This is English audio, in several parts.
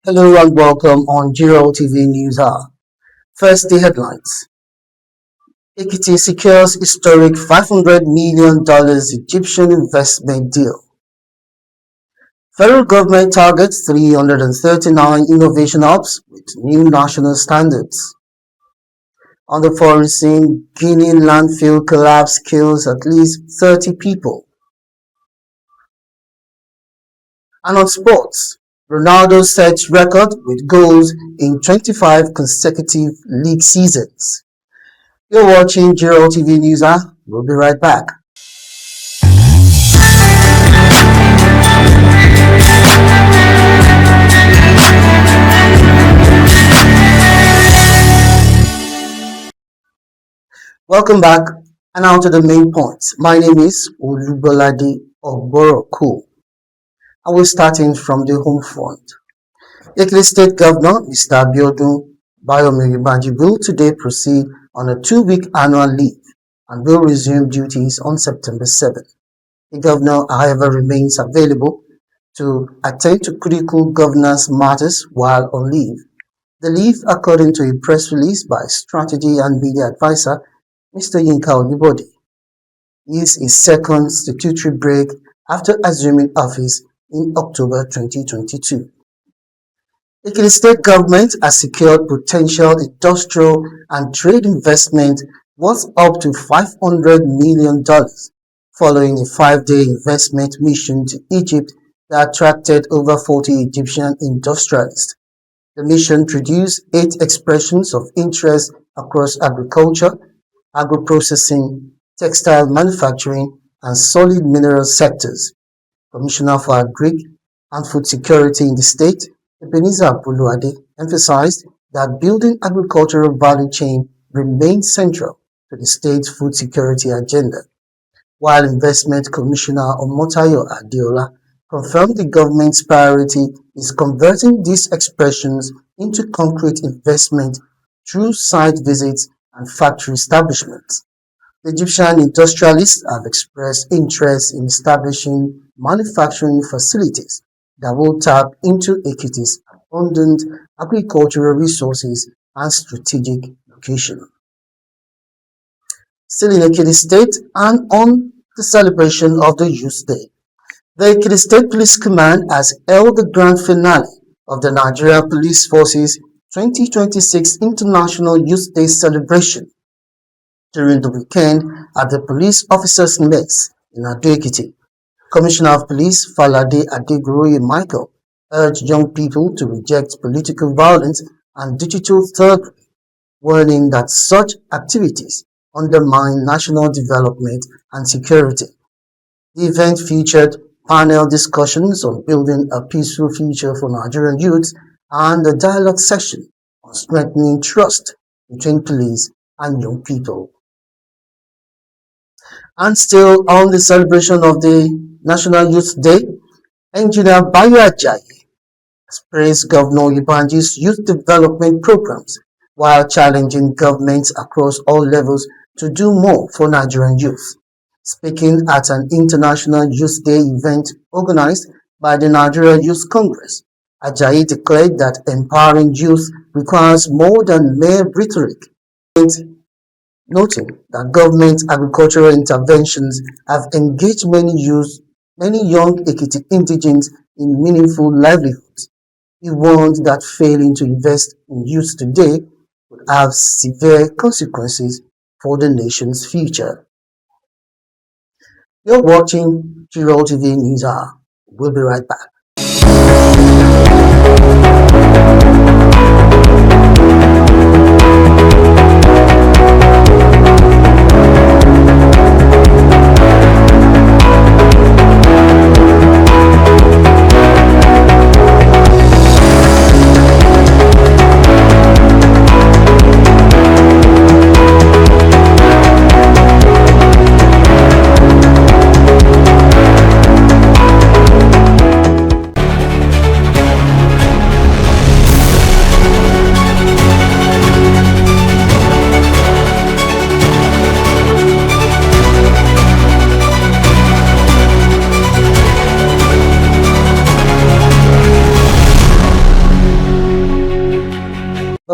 Hello and welcome on Jiroltv News Hour. First, the headlines. Ekiti secures historic $500 million Egyptian investment deal. Federal government targets 339 innovation hubs with new national standards. On the foreign scene, Guinea landfill collapse kills at least 30 people. And on sports, Ronaldo sets record with goals in 25 consecutive league seasons. You're watching Jiroltv News Hour. We'll be right back. Welcome back, and now to the main points. My name is Olubolade Ogboroku. I will starting from the home front. Ekiti State Governor Mr. Abiodun Bayomi will today proceed on a 2-week annual leave and will resume duties on September 7. The governor, however, remains available to attend to critical governance matters while on leave. The leave, according to a press release by Strategy and Media Advisor Mr. Yinka Olubode, is his second statutory break after assuming office in October 2022. Ekiti State Government has secured potential industrial and trade investment worth up to $500 million following a 5-day investment mission to Egypt that attracted over 40 Egyptian industrialists. The mission produced 8 expressions of interest across agriculture, agro-processing, textile manufacturing, and solid mineral sectors. Commissioner for Agric and Food Security in the state, Ebenezer Buluade, emphasized that building agricultural value chain remains central to the state's food security agenda, while Investment Commissioner Omotayo Adeola confirmed the government's priority is converting these expressions into concrete investment through site visits and factory establishments. The Egyptian industrialists have expressed interest in establishing manufacturing facilities that will tap into Ekiti's abundant agricultural resources and strategic location. Still in Ekiti State and on the celebration of the Youth Day, the Ekiti State Police Command has held the grand finale of the Nigeria Police Forces 2026 International Youth Day celebration during the weekend at the Police Officers' Mess in Ado-Ekiti. Commissioner of Police Falade Adegoroye Michael urged young people to reject political violence and digital thuggery, warning that such activities undermine national development and security. The event featured panel discussions on building a peaceful future for Nigerian youths and a dialogue session on strengthening trust between police and young people. And still on the celebration of the National Youth Day, Engineer Bayo Ajayi has praised Governor Ibanji's youth development programs while challenging governments across all levels to do more for Nigerian youth. Speaking at an International Youth Day event organized by the Nigeria Youth Congress, Ajayi declared that empowering youth requires more than mere rhetoric, noting that government agricultural interventions have engaged many young Ekiti indigents in meaningful livelihoods. He warned that failing to invest in youth today would have severe consequences for the nation's future. You're watching Jiroltv News Hour. We'll be right back.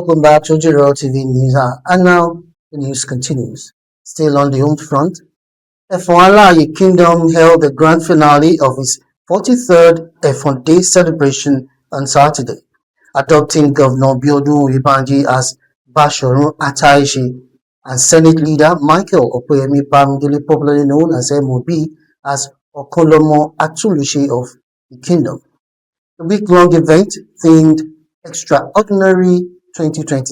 Welcome back to Jiroltv News. And now the news continues. Still on the home front, Efon Kingdom held the grand finale of its 43rd Efon Day celebration on Saturday, adopting Governor Biodun Oyebanji as Bashorun Ataishi and Senate Leader Michael Opeyemi Bamidele, popularly known as MOB, as Okolomo Atulushi of the Kingdom. The week-long event, themed Extraordinary 2020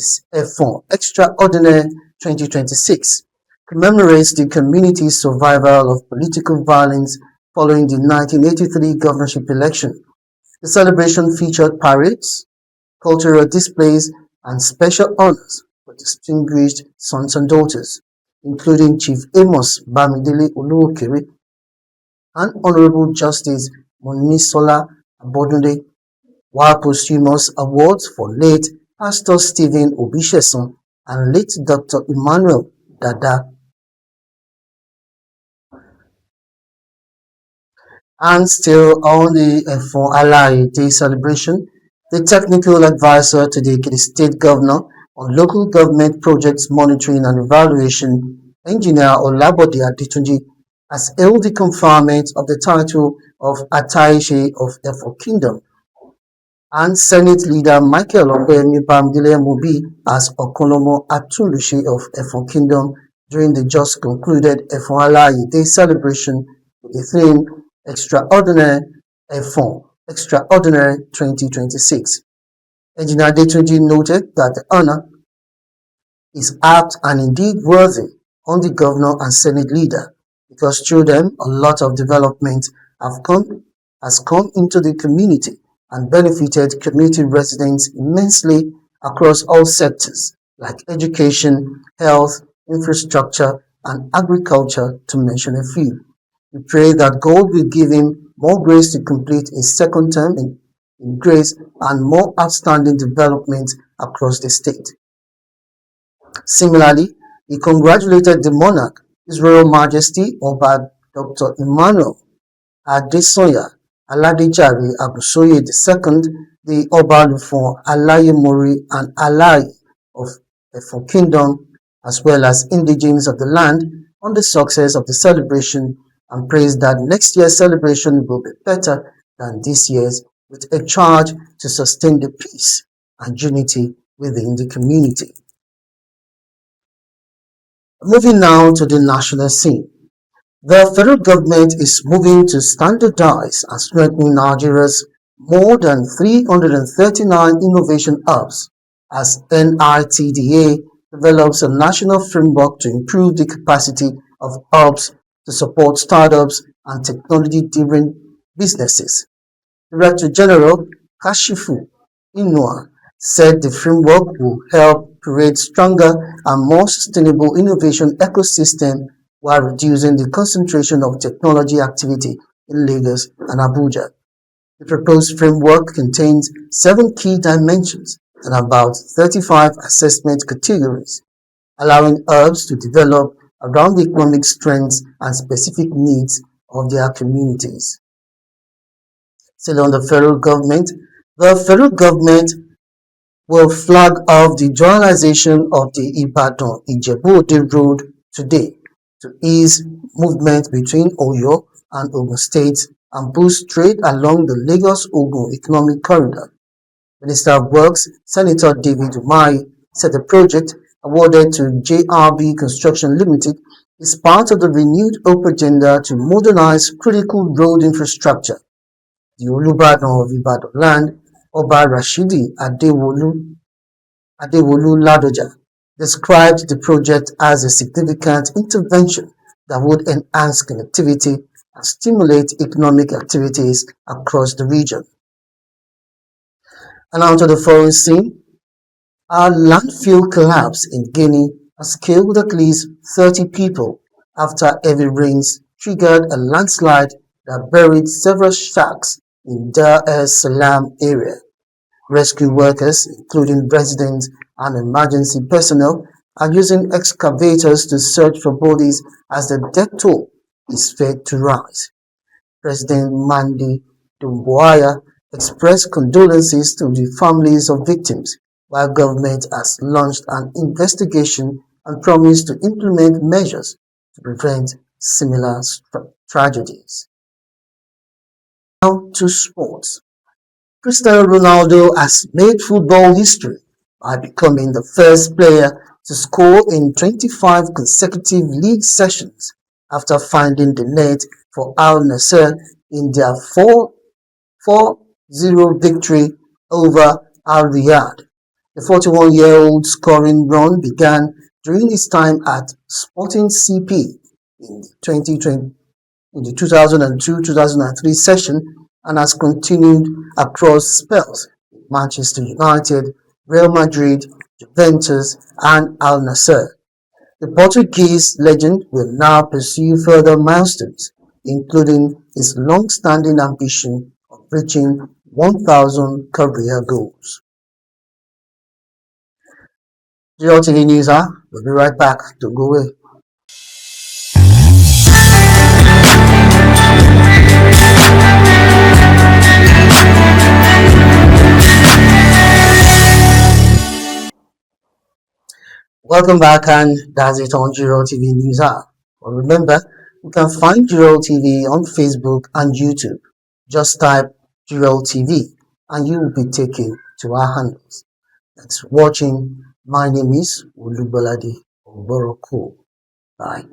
Extraordinary 2026, commemorates the community's survival of political violence following the 1983 governorship election. The celebration featured parades, cultural displays, and special honors for distinguished sons and daughters, including Chief Amos Bamidele Oluokere and Honorable Justice Monisola Abodunde, while posthumous awards for late Pastor Stephen Obisheson and late Dr. Emmanuel Dada. And still on the Efon Alaye Day celebration, the technical advisor to the Ekiti State Governor on local government projects monitoring and evaluation, Engineer Olabode Adetunji, has hailed the conferment of the title of Attaché of Efon Kingdom and Senate Leader Michael Opeyemi Bamidele Mobi as Okolomo Atulushi of Efon Kingdom during the just concluded Efon Alaye Day celebration with the theme Extraordinary Efon, Extraordinary 2026. Engineer Adetunji noted that the honor is apt and indeed worthy on the governor and Senate leader because through them a lot of development has come into the community and benefited community residents immensely across all sectors like education, health, infrastructure, and agriculture, to mention a few. We pray that God will give him more grace to complete his second term in grace and more outstanding development across the state. Similarly, he congratulated the monarch, His Royal Majesty Oba Dr. Emmanuel Adesoya Aladejare Abusoye II, the Obalufon Alayemori and Alaye of Efon Kingdom, as well as indigenes of the land, on the success of the celebration and praised that next year's celebration will be better than this year's, with a charge to sustain the peace and unity within the community. Moving now to the national scene. The federal government is moving to standardize and strengthen Nigeria's more than 339 innovation hubs as NITDA develops a national framework to improve the capacity of hubs to support startups and technology-driven businesses. Director General Kashifu Inua said the framework will help create stronger and more sustainable innovation ecosystem while reducing the concentration of technology activity in Lagos and Abuja. The proposed framework contains 7 key dimensions and about 35 assessment categories, allowing hubs to develop around the economic strengths and specific needs of their communities. Still on the federal government will flag off the dualization of the Ibadan-Ijebu-Ode road today to ease movement between Oyo and Ogun states and boost trade along the Lagos-Ogun Economic Corridor. Minister of Works, Senator David Umahi, said the project, awarded to JRB Construction Limited, is part of the renewed hope agenda to modernize critical road infrastructure. The Olubadan of Ibadan land, Oba Rashidi Adewolu Ladoja, described the project as a significant intervention that would enhance connectivity and stimulate economic activities across the region. And now to the foreign scene. A landfill collapse in Guinea has killed at least 30 people after heavy rains triggered a landslide that buried several shacks in Dar es Salaam area. Rescue workers, including residents and emergency personnel, are using excavators to search for bodies as the death toll is set to rise. President Mandi Dumbuya expressed condolences to the families of victims, while government has launched an investigation and promised to implement measures to prevent similar tragedies. Now to sports. Cristiano Ronaldo has made football history by becoming the first player to score in 25 consecutive league sessions after finding the net for Al Nassr in their 4-0 victory over Al Riyadh. The 41-year-old scoring run began during his time at Sporting CP in the 2002-2003 session and has continued across spells with Manchester United, Real Madrid, Juventus, and Al Nassr. The Portuguese legend will now pursue further milestones, including his long-standing ambition of reaching 1,000 career goals. Jiroltv News, we'll be right back. Don't go away. Welcome back, and that's it on Jiroltv News app. But remember, you can find Jiroltv on Facebook and YouTube. Just type Jiroltv and you will be taken to our handles. Thanks for watching. My name is Olubolade Oboroko. Bye.